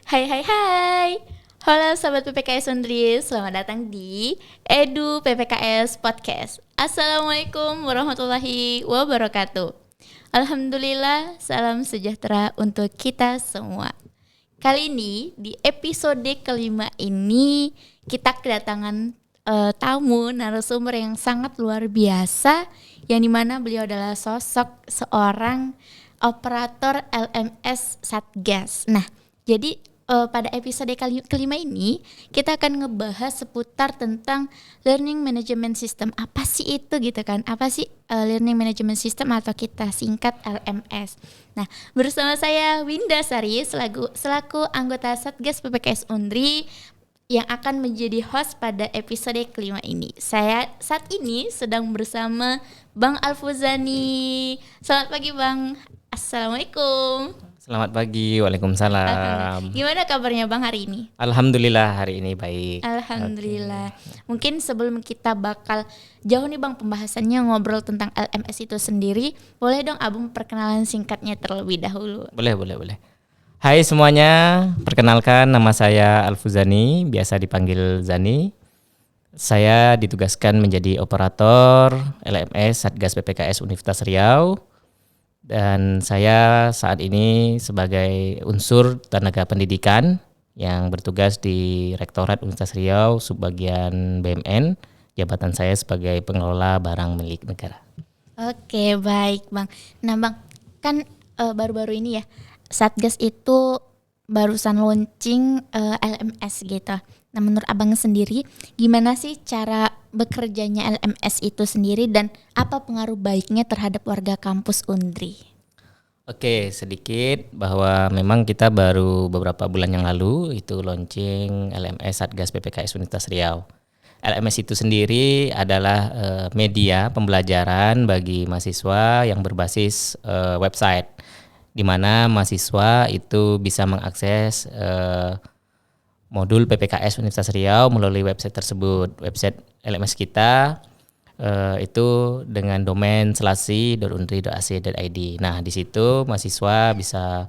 Hai hai hai. Halo Sobat PPKS Undri, selamat datang di Edu PPKS Podcast. Assalamualaikum warahmatullahi wabarakatuh. Alhamdulillah, salam sejahtera untuk kita semua. Kali ini di episode kelima ini kita kedatangan tamu narasumber yang sangat luar biasa, yang dimana beliau adalah sosok seorang operator LMS Satgas. Nah, jadi pada episode kelima ini kita akan ngebahas seputar tentang learning management system. Apa sih itu gitu kan? Apa sih learning management system atau kita singkat LMS? Nah, bersama saya Winda Sari selaku anggota Satgas PPKS Undri yang akan menjadi host pada episode kelima ini. Saya saat ini sedang bersama Bang Alfuzani. Selamat pagi Bang. Assalamualaikum. Selamat pagi, waalaikumsalam. Gimana kabarnya Bang hari ini? Alhamdulillah hari ini baik. Alhamdulillah. Mungkin sebelum kita bakal jauh nih Bang pembahasannya ngobrol tentang LMS itu sendiri, boleh dong Abang perkenalan singkatnya terlebih dahulu. Boleh. Hai semuanya, perkenalkan nama saya Alfuzani, biasa dipanggil Zani. Saya ditugaskan menjadi operator LMS Satgas PPKS Universitas Riau. Dan saya saat ini sebagai unsur tenaga pendidikan yang bertugas di Rektorat Universitas Riau, subbagian BMN. Jabatan saya sebagai pengelola barang milik negara. Oke, baik Bang. Nah Bang, kan baru-baru ini ya, Satgas itu barusan launching LMS gitu. Nah menurut Abang sendiri, gimana sih cara bekerjanya LMS itu sendiri dan apa pengaruh baiknya terhadap warga kampus Undri? Oke, sedikit bahwa memang kita baru beberapa bulan yang lalu itu launching LMS Satgas PPKS Universitas Riau. LMS itu sendiri adalah media pembelajaran bagi mahasiswa yang berbasis website, di mana mahasiswa itu bisa mengakses modul PPKS Universitas Riau melalui website tersebut. Website LMS kita itu dengan domain /undri.ac.id. Nah, di situ mahasiswa bisa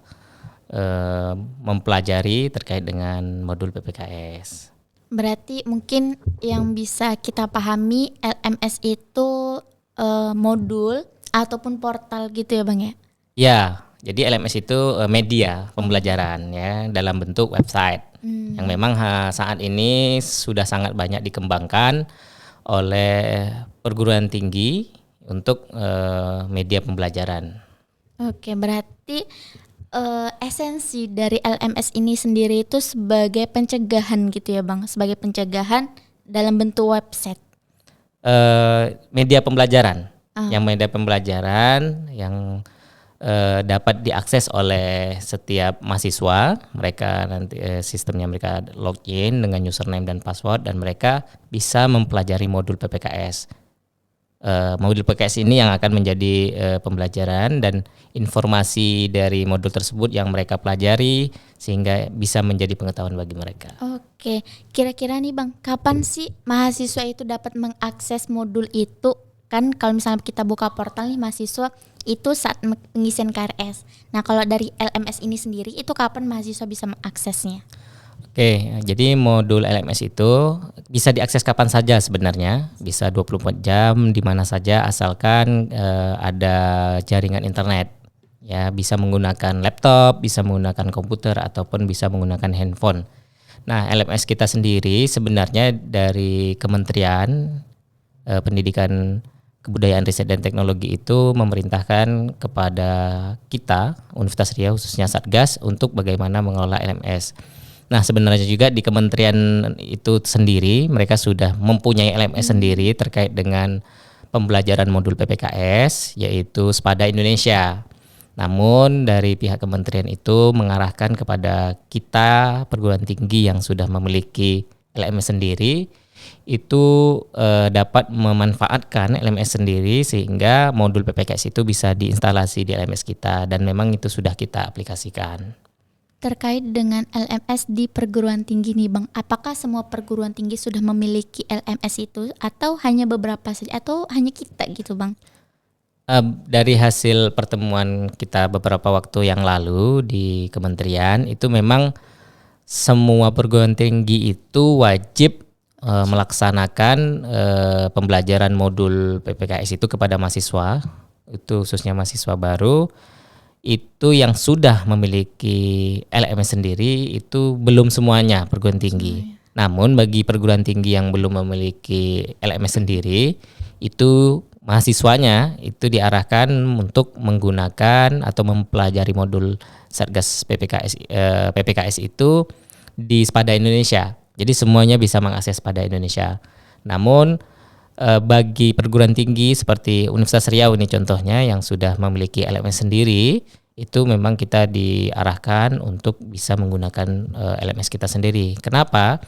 mempelajari terkait dengan modul PPKS. Berarti mungkin yang bisa kita pahami LMS itu modul ataupun portal gitu ya Bang ya? Ya, jadi LMS itu media pembelajaran ya dalam bentuk website yang memang saat ini sudah sangat banyak dikembangkan oleh perguruan tinggi untuk media pembelajaran. Oke, berarti esensi dari LMS ini sendiri itu sebagai pencegahan gitu ya Bang, sebagai pencegahan dalam bentuk website. Media pembelajaran, yang dapat diakses oleh setiap mahasiswa. Mereka nanti sistemnya mereka login dengan username dan password dan mereka bisa mempelajari modul PPKS. Modul PPKS ini yang akan menjadi pembelajaran dan informasi dari modul tersebut yang mereka pelajari sehingga bisa menjadi pengetahuan bagi mereka. Oke, kira-kira nih Bang, kapan sih mahasiswa itu dapat mengakses modul itu? Kan kalau misalnya kita buka portal nih mahasiswa itu saat pengisian KRS. Nah kalau dari LMS ini sendiri itu kapan mahasiswa bisa mengaksesnya? Oke, jadi modul LMS itu bisa diakses kapan saja sebenarnya, bisa 24 jam di mana saja asalkan ada jaringan internet. Ya, bisa menggunakan laptop, bisa menggunakan komputer ataupun bisa menggunakan handphone. Nah, LMS kita sendiri sebenarnya dari Kementerian Pendidikan Kebudayaan Riset dan Teknologi itu memerintahkan kepada kita Universitas Riau khususnya Satgas untuk bagaimana mengelola LMS. Nah, sebenarnya juga di kementerian itu sendiri mereka sudah mempunyai LMS sendiri terkait dengan pembelajaran modul PPKS yaitu Spada Indonesia. Namun dari pihak kementerian itu mengarahkan kepada kita perguruan tinggi yang sudah memiliki LMS sendiri itu dapat memanfaatkan LMS sendiri sehingga modul PPKS itu bisa diinstalasi di LMS kita dan memang itu sudah kita aplikasikan. Terkait dengan LMS di perguruan tinggi nih Bang, apakah semua perguruan tinggi sudah memiliki LMS itu atau hanya beberapa saja atau hanya kita gitu Bang? Dari hasil pertemuan kita beberapa waktu yang lalu di kementerian itu memang semua perguruan tinggi itu wajib melaksanakan pembelajaran modul PPKS itu kepada mahasiswa, itu khususnya mahasiswa baru, itu yang sudah memiliki LMS sendiri itu belum semuanya perguruan tinggi. Namun bagi perguruan tinggi yang belum memiliki LMS sendiri, itu mahasiswanya itu diarahkan untuk menggunakan atau mempelajari modul Satgas PPKS itu di Spada Indonesia. Jadi semuanya bisa mengakses Spada Indonesia. Namun bagi perguruan tinggi seperti Universitas Riau ini contohnya yang sudah memiliki LMS sendiri, itu memang kita diarahkan untuk bisa menggunakan LMS kita sendiri. Kenapa?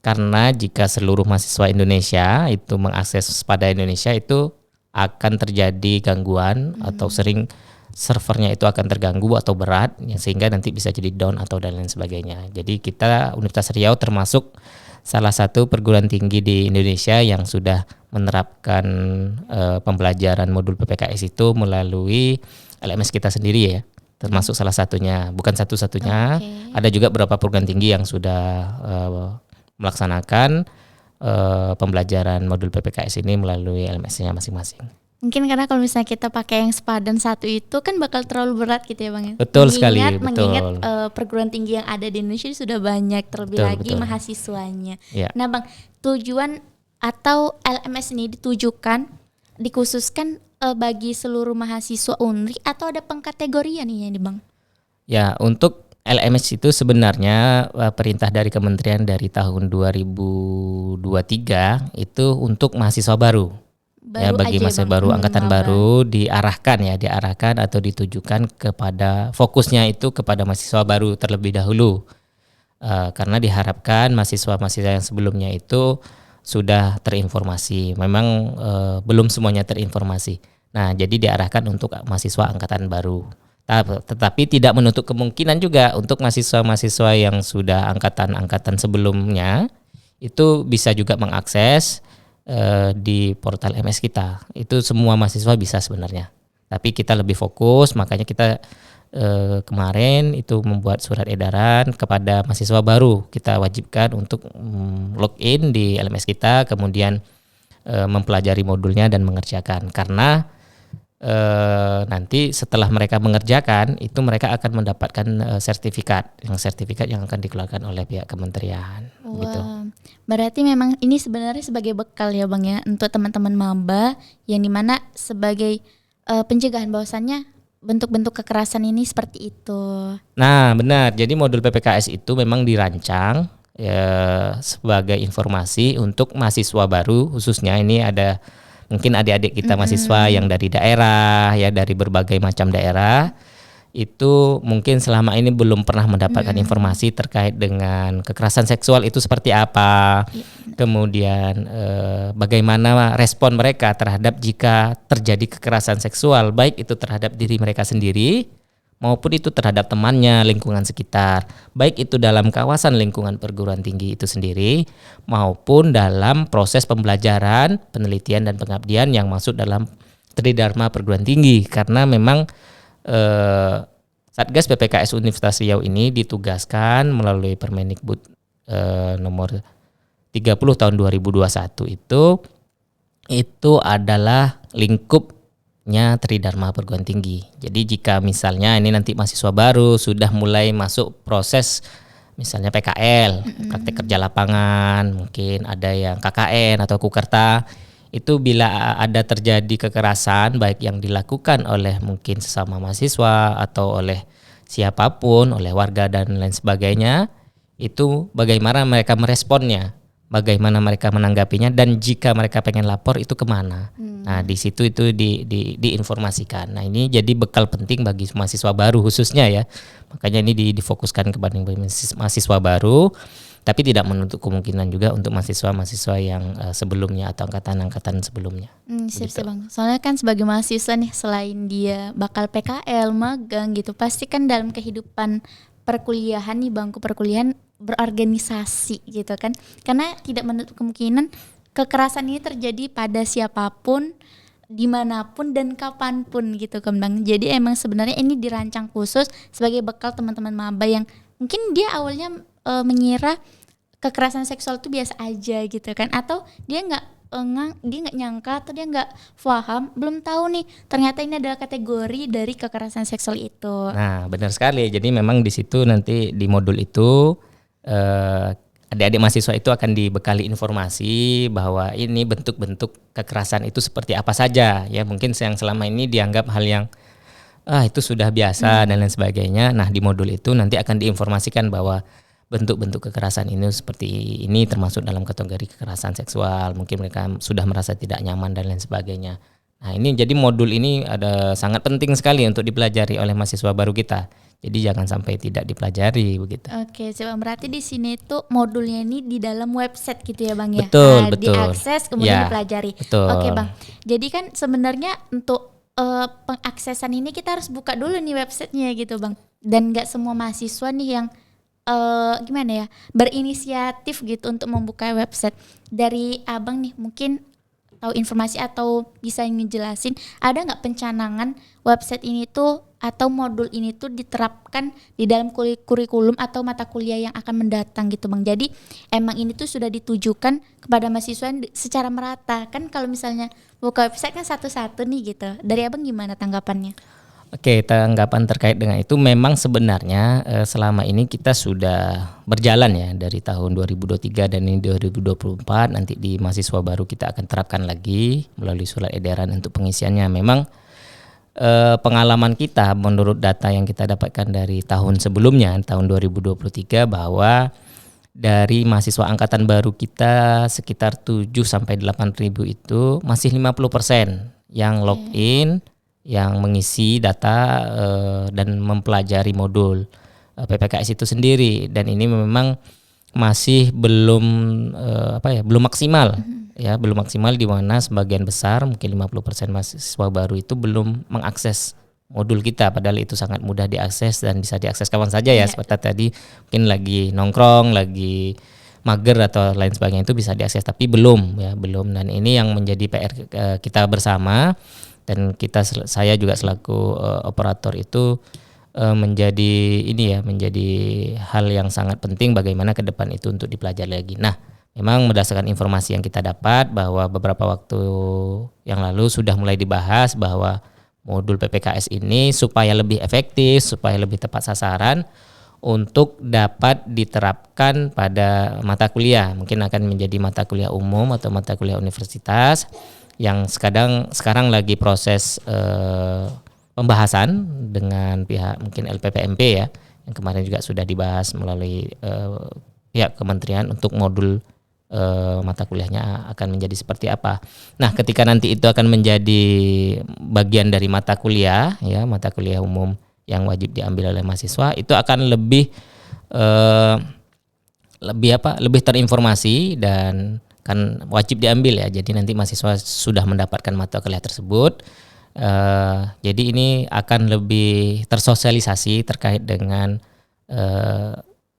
Karena jika seluruh mahasiswa Indonesia itu mengakses Spada Indonesia, itu akan terjadi gangguan atau sering servernya itu akan terganggu atau berat, sehingga nanti bisa jadi down atau dan lain sebagainya. Jadi kita Universitas Riau termasuk salah satu perguruan tinggi di Indonesia yang sudah menerapkan pembelajaran modul PPKS itu melalui LMS kita sendiri ya, termasuk salah satunya, bukan satu-satunya. Ada juga beberapa perguruan tinggi yang sudah melaksanakan pembelajaran modul PPKS ini melalui LMS-nya masing-masing. Mungkin karena kalau misalnya kita pakai yang sepadan satu itu kan bakal terlalu berat gitu ya Bang ya. Betul sekali, betul. Mengingat perguruan tinggi yang ada di Indonesia sudah banyak, terlebih lagi betul. mahasiswanya. Ya. Nah Bang, tujuan atau LMS ini dikhususkan bagi seluruh mahasiswa UNRI atau ada pengkategorian nih Bang? Ya, untuk LMS itu sebenarnya perintah dari kementerian dari tahun 2023 itu untuk mahasiswa baru ya, bagi mahasiswa baru angkatan baru diarahkan atau ditujukan kepada fokusnya itu kepada mahasiswa baru terlebih dahulu, karena diharapkan mahasiswa-mahasiswa yang sebelumnya itu sudah terinformasi. Memang belum semuanya terinformasi. Nah, jadi diarahkan untuk mahasiswa angkatan baru. Tetapi tidak menutup kemungkinan juga untuk mahasiswa-mahasiswa yang sudah angkatan-angkatan sebelumnya itu bisa juga mengakses di portal MS kita. Itu semua mahasiswa bisa sebenarnya. Tapi kita lebih fokus, makanya kita kemarin itu membuat surat edaran kepada mahasiswa baru. Kita wajibkan untuk login di LMS kita, kemudian mempelajari modulnya dan mengerjakan. Karena nanti setelah mereka mengerjakan itu mereka akan mendapatkan sertifikat yang akan dikeluarkan oleh pihak kementerian. Wah, gitu. Berarti memang ini sebenarnya sebagai bekal ya Bang ya untuk teman-teman maba yang dimana sebagai pencegahan bahwasannya bentuk-bentuk kekerasan ini seperti itu. Nah benar, jadi modul PPKS itu memang dirancang sebagai informasi untuk mahasiswa baru, khususnya ini ada mungkin adik-adik kita mahasiswa yang dari daerah ya, dari berbagai macam daerah, itu mungkin selama ini belum pernah mendapatkan informasi terkait dengan kekerasan seksual itu seperti apa, kemudian bagaimana respon mereka terhadap jika terjadi kekerasan seksual, baik itu terhadap diri mereka sendiri maupun itu terhadap temannya, lingkungan sekitar, baik itu dalam kawasan lingkungan perguruan tinggi itu sendiri maupun dalam proses pembelajaran, penelitian dan pengabdian yang masuk dalam Tridharma perguruan tinggi. Karena memang Satgas PPKS Universitas Riau ini ditugaskan melalui Permendikbud nomor 30 tahun 2021 itu adalah lingkupnya Tridharma perguruan tinggi. Jadi jika misalnya ini nanti mahasiswa baru sudah mulai masuk proses misalnya PKL, praktek kerja lapangan, mungkin ada yang KKN atau Kukerta, itu bila ada terjadi kekerasan baik yang dilakukan oleh mungkin sesama mahasiswa atau oleh siapapun, oleh warga dan lain sebagainya, itu bagaimana mereka meresponnya, bagaimana mereka menanggapinya, dan jika mereka pengen lapor itu kemana. Nah di situ itu diinformasikan. Nah ini jadi bekal penting bagi mahasiswa baru khususnya ya. Makanya ini difokuskan kepada mahasiswa baru, tapi tidak menutup kemungkinan juga untuk mahasiswa-mahasiswa yang sebelumnya atau angkatan-angkatan sebelumnya. Siap Bang. Soalnya kan sebagai mahasiswa nih, selain dia bakal PKL, magang gitu, pasti kan dalam kehidupan perkuliahan nih, bangku perkuliahan berorganisasi gitu kan. Karena tidak menutup kemungkinan kekerasan ini terjadi pada siapapun, dimanapun dan kapanpun gitu kan Bang. Jadi emang sebenarnya ini dirancang khusus sebagai bekal teman-teman maba yang mungkin dia awalnya mengira kekerasan seksual itu biasa aja gitu kan, atau dia dia nggak nyangka atau dia nggak paham, belum tahu nih ternyata ini adalah kategori dari kekerasan seksual itu. Nah, benar sekali. Jadi memang di situ nanti di modul itu adik-adik mahasiswa itu akan dibekali informasi bahwa ini bentuk-bentuk kekerasan itu seperti apa saja ya. Mungkin yang selama ini dianggap hal yang itu sudah biasa dan lain sebagainya. Nah, di modul itu nanti akan diinformasikan bahwa bentuk-bentuk kekerasan ini seperti ini termasuk dalam kategori kekerasan seksual. Mungkin mereka sudah merasa tidak nyaman dan lain sebagainya. Nah, ini jadi modul ini ada sangat penting sekali untuk dipelajari oleh mahasiswa baru kita. Jadi jangan sampai tidak dipelajari begitu. Oke, coba berarti di sini tuh modulnya ini di dalam website gitu ya Bang ya. Betul, betul. Diakses kemudian Ya, dipelajari. betul. Oke Bang. Jadi kan sebenarnya untuk pengaksesan ini kita harus buka dulu nih websitenya gitu Bang. Dan nggak semua mahasiswa nih yang gimana ya, berinisiatif gitu untuk membuka website. Dari Abang nih mungkin tahu informasi atau bisa ngejelasin ada nggak pencanangan website ini tuh atau modul ini tuh diterapkan di dalam kurikulum atau mata kuliah yang akan mendatang gitu Bang. Jadi emang ini tuh sudah ditujukan kepada mahasiswa secara merata. Kan kalau misalnya buka website kan satu-satu nih gitu. Dari Abang gimana tanggapannya? Oke, tanggapan terkait dengan itu memang sebenarnya selama ini kita sudah berjalan ya dari tahun 2023 dan ini 2024 nanti di mahasiswa baru kita akan terapkan lagi melalui surat edaran untuk pengisiannya. Memang pengalaman kita menurut data yang kita dapatkan dari tahun sebelumnya tahun 2023 bahwa dari mahasiswa angkatan baru kita sekitar 7 sampai 8 ribu itu masih 50% yang login, yang mengisi data dan mempelajari modul PPKS itu sendiri, dan ini memang masih belum belum maksimal ya, belum maksimal di mana sebagian besar mungkin 50% mahasiswa baru itu belum mengakses modul kita, padahal itu sangat mudah diakses dan bisa diakses kapan saja ya, seperti tadi mungkin lagi nongkrong, lagi mager atau lain sebagainya itu bisa diakses, tapi belum, dan ini yang menjadi PR kita bersama. Dan saya juga selaku operator itu menjadi hal yang sangat penting bagaimana ke depan itu untuk dipelajari lagi. Nah, memang berdasarkan informasi yang kita dapat bahwa beberapa waktu yang lalu sudah mulai dibahas bahwa modul PPKS ini supaya lebih efektif, supaya lebih tepat sasaran untuk dapat diterapkan pada mata kuliah. Mungkin akan menjadi mata kuliah umum atau mata kuliah universitas yang sekarang lagi proses pembahasan dengan pihak mungkin LPPMP ya, yang kemarin juga sudah dibahas melalui pihak kementerian untuk modul mata kuliahnya akan menjadi seperti apa. Nah, ketika nanti itu akan menjadi bagian dari mata kuliah ya, mata kuliah umum yang wajib diambil oleh mahasiswa, itu akan lebih terinformasi dan kan wajib diambil ya. Jadi nanti mahasiswa sudah mendapatkan mata kuliah tersebut. Jadi ini akan lebih tersosialisasi terkait dengan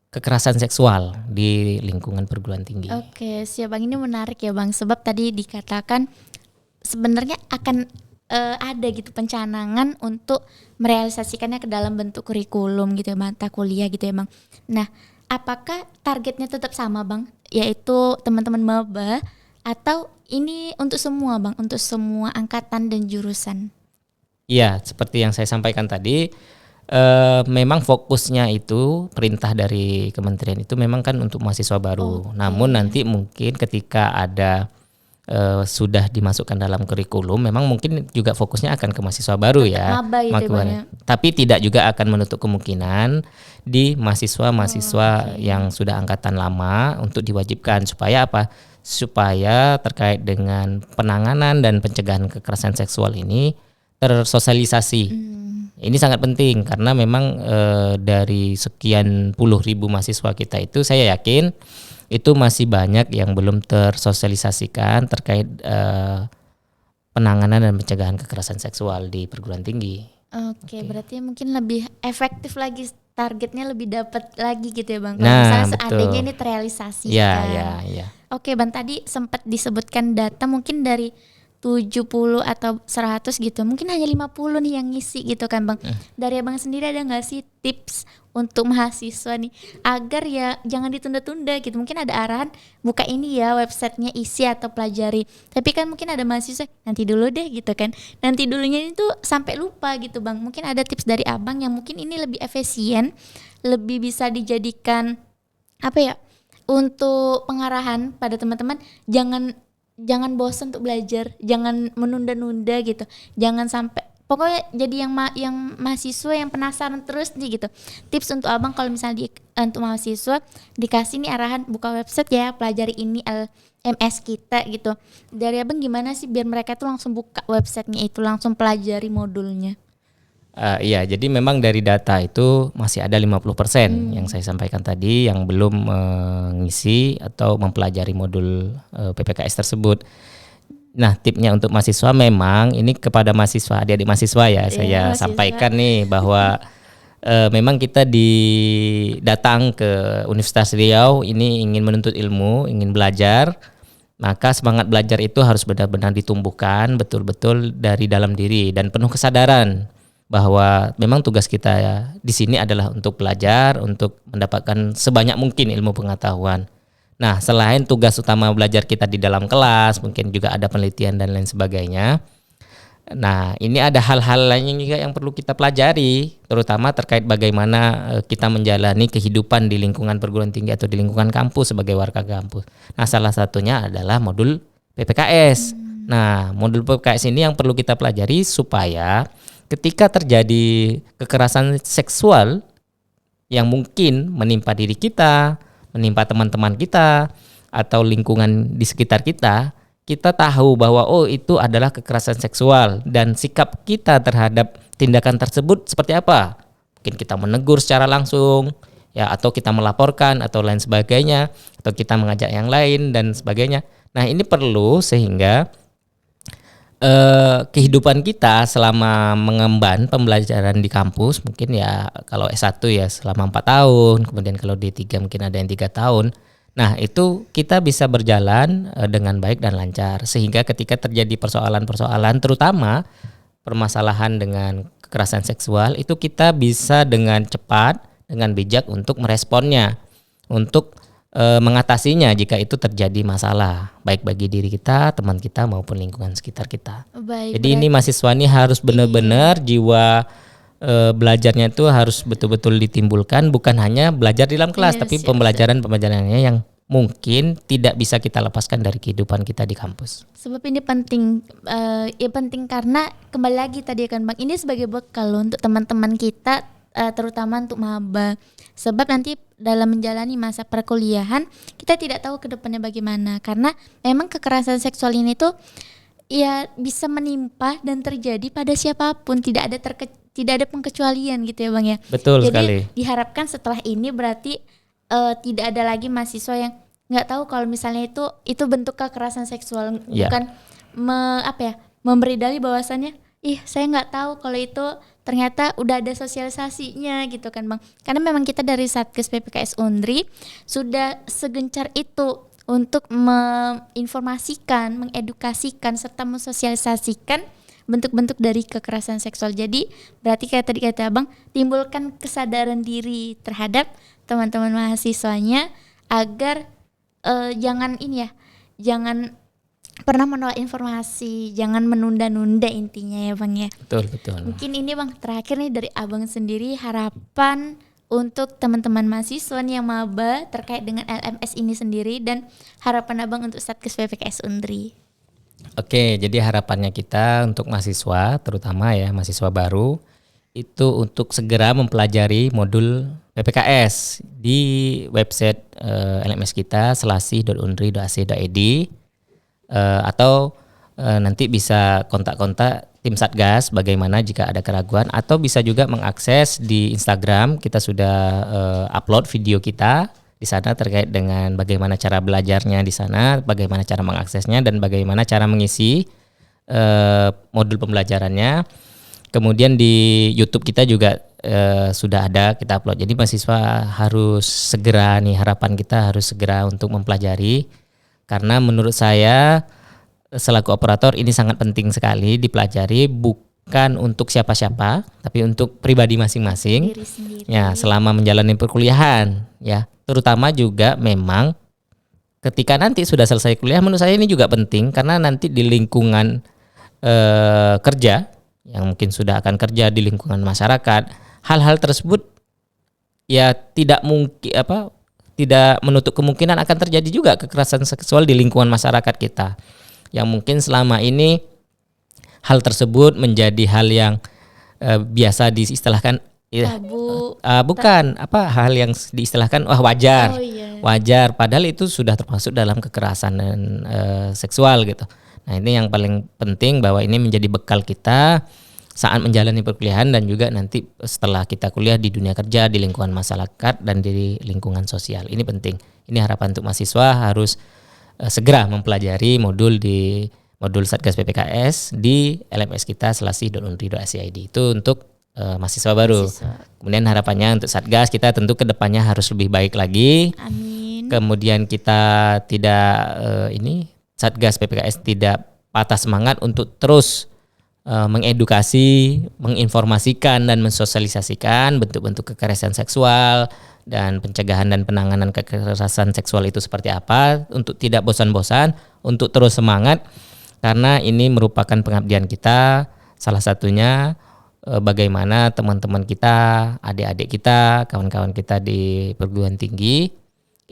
kekerasan seksual di lingkungan perguruan tinggi. Oke, siap Bang, ini menarik ya Bang, sebab tadi dikatakan sebenarnya akan ada gitu pencanangan untuk merealisasikannya ke dalam bentuk kurikulum gitu ya, mata kuliah gitu ya Bang. Nah, apakah targetnya tetap sama Bang, yaitu teman-teman maba, atau ini untuk semua Bang, untuk semua angkatan dan jurusan? Iya, seperti yang saya sampaikan tadi, memang fokusnya itu perintah dari kementerian itu memang kan untuk mahasiswa baru. Namun nanti mungkin ketika ada sudah dimasukkan dalam kurikulum, memang mungkin juga fokusnya akan ke mahasiswa baru ya. Maba gitu ya. Tapi tidak juga akan menutup kemungkinan di mahasiswa yang sudah angkatan lama untuk diwajibkan, supaya apa? Supaya terkait dengan penanganan dan pencegahan kekerasan seksual ini tersosialisasi. Ini sangat penting karena memang dari sekian puluh ribu mahasiswa kita itu, saya yakin itu masih banyak yang belum tersosialisasikan terkait penanganan dan pencegahan kekerasan seksual di perguruan tinggi. Oke, berarti mungkin lebih efektif lagi, targetnya lebih dapat lagi gitu ya Bang. Kalau Nah, misalnya betul. seandainya ini terrealisasi. Ya. Oke Bang, tadi sempat disebutkan data mungkin dari 70 atau 100 gitu, mungkin hanya 50 nih yang ngisi gitu kan Bang. Dari Abang sendiri ada nggak sih tips untuk mahasiswa nih agar ya jangan ditunda-tunda gitu? Mungkin ada arahan buka ini ya websitenya, isi atau pelajari, tapi kan mungkin ada mahasiswa nanti dulu deh gitu kan, nanti dulunya itu sampai lupa gitu Bang. Mungkin ada tips dari Abang yang mungkin ini lebih efisien, lebih bisa dijadikan apa ya, untuk pengarahan pada teman-teman. Jangan bosan untuk belajar, jangan menunda-nunda gitu, jangan sampai pokoknya jadi yang mahasiswa yang penasaran terus nih gitu. Tips untuk Abang kalau misalnya untuk mahasiswa dikasih nih arahan buka website ya, pelajari ini LMS kita gitu, dari Abang gimana sih biar mereka tuh langsung buka websitenya itu, langsung pelajari modulnya? Iya, jadi memang dari data itu masih ada 50% yang saya sampaikan tadi yang belum mengisi atau mempelajari modul PPKS tersebut. Nah, tipnya untuk mahasiswa memang ini kepada mahasiswa, adik-adik mahasiswa ya, saya mahasiswa. sampaikan nih bahwa memang kita datang ke Universitas Riau ini ingin menuntut ilmu, ingin belajar, maka semangat belajar itu harus benar-benar ditumbuhkan betul-betul dari dalam diri dan penuh kesadaran bahwa memang tugas kita ya di sini adalah untuk belajar, untuk mendapatkan sebanyak mungkin ilmu pengetahuan. Nah, selain tugas utama belajar kita di dalam kelas, mungkin juga ada penelitian dan lain sebagainya. Nah, ini ada hal-hal lain juga yang perlu kita pelajari, terutama terkait bagaimana kita menjalani kehidupan di lingkungan perguruan tinggi atau di lingkungan kampus sebagai warga kampus. Nah, salah satunya adalah modul PPKS. Nah, modul PPKS ini yang perlu kita pelajari supaya ketika terjadi kekerasan seksual yang mungkin menimpa diri kita, menimpa teman-teman kita, atau lingkungan di sekitar kita, kita tahu bahwa oh itu adalah kekerasan seksual dan sikap kita terhadap tindakan tersebut seperti apa. Mungkin kita menegur secara langsung, ya, atau kita melaporkan atau lain sebagainya, atau kita mengajak yang lain dan sebagainya. Nah, ini perlu sehingga kehidupan kita selama mengemban pembelajaran di kampus, mungkin ya kalau S1 ya selama 4 tahun, kemudian kalau D3 mungkin ada yang 3 tahun. Nah, itu kita bisa berjalan dengan baik dan lancar, sehingga ketika terjadi persoalan-persoalan terutama permasalahan dengan kekerasan seksual, itu kita bisa dengan cepat, dengan bijak untuk meresponnya, untuk mengatasinya jika itu terjadi masalah, baik bagi diri kita, teman kita maupun lingkungan sekitar kita. Baik, Jadi ini mahasiswa ini harus benar-benar jiwa belajarnya itu harus betul-betul ditimbulkan, bukan hanya belajar di dalam kelas, tapi pembelajarannya yang mungkin tidak bisa kita lepaskan dari kehidupan kita di kampus. Sebab ini penting, ya penting karena kembali lagi tadi kan Bang, ini sebagai bekal untuk teman-teman kita, terutama untuk maba. Sebab nanti dalam menjalani masa perkuliahan kita tidak tahu ke depannya bagaimana, karena memang kekerasan seksual ini tuh ya bisa menimpa dan terjadi pada siapapun, tidak ada pengecualian gitu ya Bang ya. Betul. Jadi sekali. diharapkan setelah ini berarti tidak ada lagi mahasiswa yang nggak tahu kalau misalnya itu bentuk kekerasan seksual, bukan memberi dalih bahwasannya saya nggak tahu kalau itu ternyata udah ada sosialisasinya gitu kan Bang. Karena memang kita dari Satgas PPKS Undri sudah segencar itu untuk menginformasikan, mengedukasikan serta mensosialisasikan bentuk-bentuk dari kekerasan seksual. Jadi berarti kayak tadi kata Abang, timbulkan kesadaran diri terhadap teman-teman mahasiswanya agar jangan pernah menolak informasi, jangan menunda-nunda intinya ya Bang ya. Betul. Mungkin ini Bang terakhir nih dari Abang sendiri, harapan untuk teman-teman mahasiswa nih yang maba terkait dengan LMS ini sendiri dan harapan Abang untuk Satgas PPKS Undri. Oke, jadi harapannya kita untuk mahasiswa, terutama ya mahasiswa baru, itu untuk segera mempelajari modul PPKS di website LMS kita selasi.undri.ac.id, atau nanti bisa kontak-kontak tim Satgas bagaimana jika ada keraguan, atau bisa juga mengakses di Instagram. Kita sudah upload video kita di sana terkait dengan bagaimana cara belajarnya di sana, bagaimana cara mengaksesnya, dan bagaimana cara mengisi modul pembelajarannya. Kemudian di YouTube kita juga sudah ada kita upload. Jadi mahasiswa harus segera nih, harapan kita harus segera untuk mempelajari, karena menurut saya selaku operator ini sangat penting sekali dipelajari, bukan untuk siapa-siapa, tapi untuk pribadi masing-masing. Diri sendiri. Ya, selama menjalani perkuliahan, ya, terutama juga memang ketika nanti sudah selesai kuliah, menurut saya ini juga penting karena nanti di lingkungan kerja, yang mungkin sudah akan kerja di lingkungan masyarakat, hal-hal tersebut ya tidak menutup kemungkinan akan terjadi juga kekerasan seksual di lingkungan masyarakat kita. Yang mungkin selama ini hal tersebut menjadi hal yang biasa diistilahkan Tabu. bukan hal yang diistilahkan wajar. Oh iya. Wajar, padahal itu sudah termasuk dalam kekerasan seksual gitu. Nah, ini yang paling penting bahwa ini menjadi bekal kita saat menjalani perkuliahan dan juga nanti setelah kita kuliah di dunia kerja, di lingkungan masyarakat dan di lingkungan sosial. Ini penting. Ini harapan untuk mahasiswa harus segera mempelajari modul Satgas PPKS di LMS kita /unri.ac.id. Itu untuk mahasiswa baru. Kemudian harapannya untuk Satgas kita tentu ke depannya harus lebih baik lagi. Amin. Kemudian kita tidak Satgas PPKS tidak patah semangat untuk terus mengedukasi, menginformasikan dan mensosialisasikan bentuk-bentuk kekerasan seksual dan pencegahan dan penanganan kekerasan seksual itu seperti apa, untuk tidak bosan-bosan, untuk terus semangat karena ini merupakan pengabdian kita. Salah satunya bagaimana teman-teman kita, adik-adik kita, kawan-kawan kita di perguruan tinggi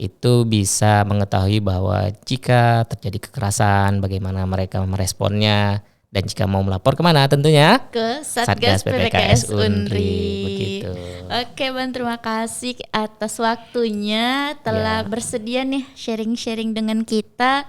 itu bisa mengetahui bahwa jika terjadi kekerasan bagaimana mereka meresponnya. Dan jika mau melapor kemana tentunya? Ke Satgas PPKS Unri. Begitu. Oke Bang, terima kasih atas waktunya telah bersedia nih sharing-sharing dengan kita,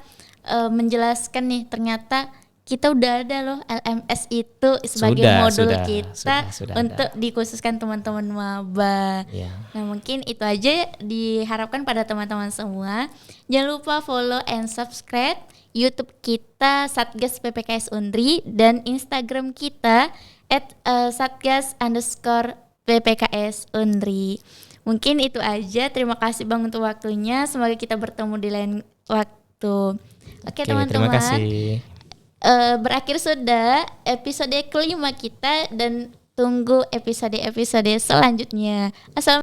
menjelaskan nih ternyata kita udah ada loh LMS itu sebagai modul kita untuk ada. Dikhususkan teman-teman maba. Nah mungkin itu aja diharapkan pada teman-teman semua. Jangan lupa follow and subscribe YouTube kita Satgas PPKS Unri dan Instagram kita @satgas_PPKS Unri. Mungkin itu aja. Terima kasih Bang untuk waktunya. Semoga kita bertemu di lain waktu. Oke teman-teman. Terima kasih. Berakhir sudah episode kelima kita dan tunggu episode-episode selanjutnya. Assalamualaikum.